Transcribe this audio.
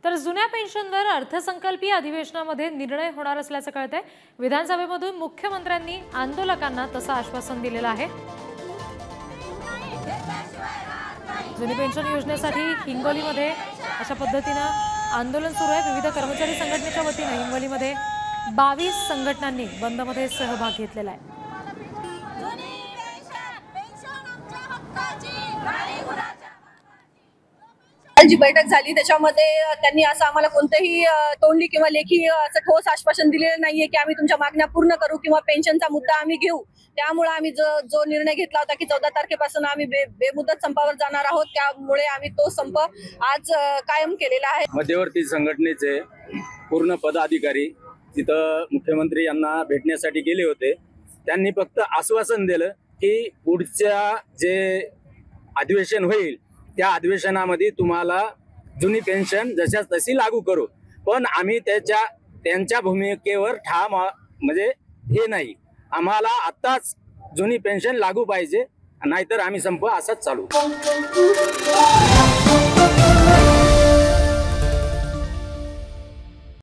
तर जुन्या पेन्शनवर अर्थसंकल्पीय अधिवेशनामध्ये निर्णय होणार असल्याचं कळतंय। विधानसभेमधून मुख्यमंत्र्यांनी आंदोलकांना तसं आश्वासन दिलेलं आहे। जुनी पेन्शन योजनेसाठी हिंगोलीमध्ये अशा पद्धतीनं आंदोलन सुरू आहे। विविध कर्मचारी संघटनेच्या वतीने हिंगोलीमध्ये 22 संघटनांनी बंदमध्ये सहभाग घेतलेला आहे। जी बैठक झाली त्याच्यामध्ये त्यांनी असं आम्हाला कोणतेही तोंडी किंवा लेखी असं ठोस आश्वासन दिलेलं नाहीये की आम्ही तुमच्या मागण्या पूर्ण करू किंवा पेन्शनचा मुद्दा आम्ही घेऊ। त्यामुळे आम्ही जो निर्णय घेतला होता की 14 तारखेपासून आम्ही बेमुदत संपावर जाणार आहोत, त्यामुळे आम्ही तो संप आज कायम केलेला आहे। मध्यवर्ती संघटनेचे पूर्ण पदाधिकारी तिथं मुख्यमंत्री यांना भेटण्यासाठी गेले होते। त्यांनी फक्त आश्वासन दिलं की पुढच्या जे अधिवेशन होईल त्या अधिवेशनामध्ये तुम्हाला जुनी पेन्शन जशाच तशी लागू करू, पण आम्ही त्यांच्या भूमिकेवर ठाम म्हणजे हे नाही, आम्हाला आताच जुनी पेन्शन लागू पाहिजे, नाहीतर आम्ही संप असाच चालू।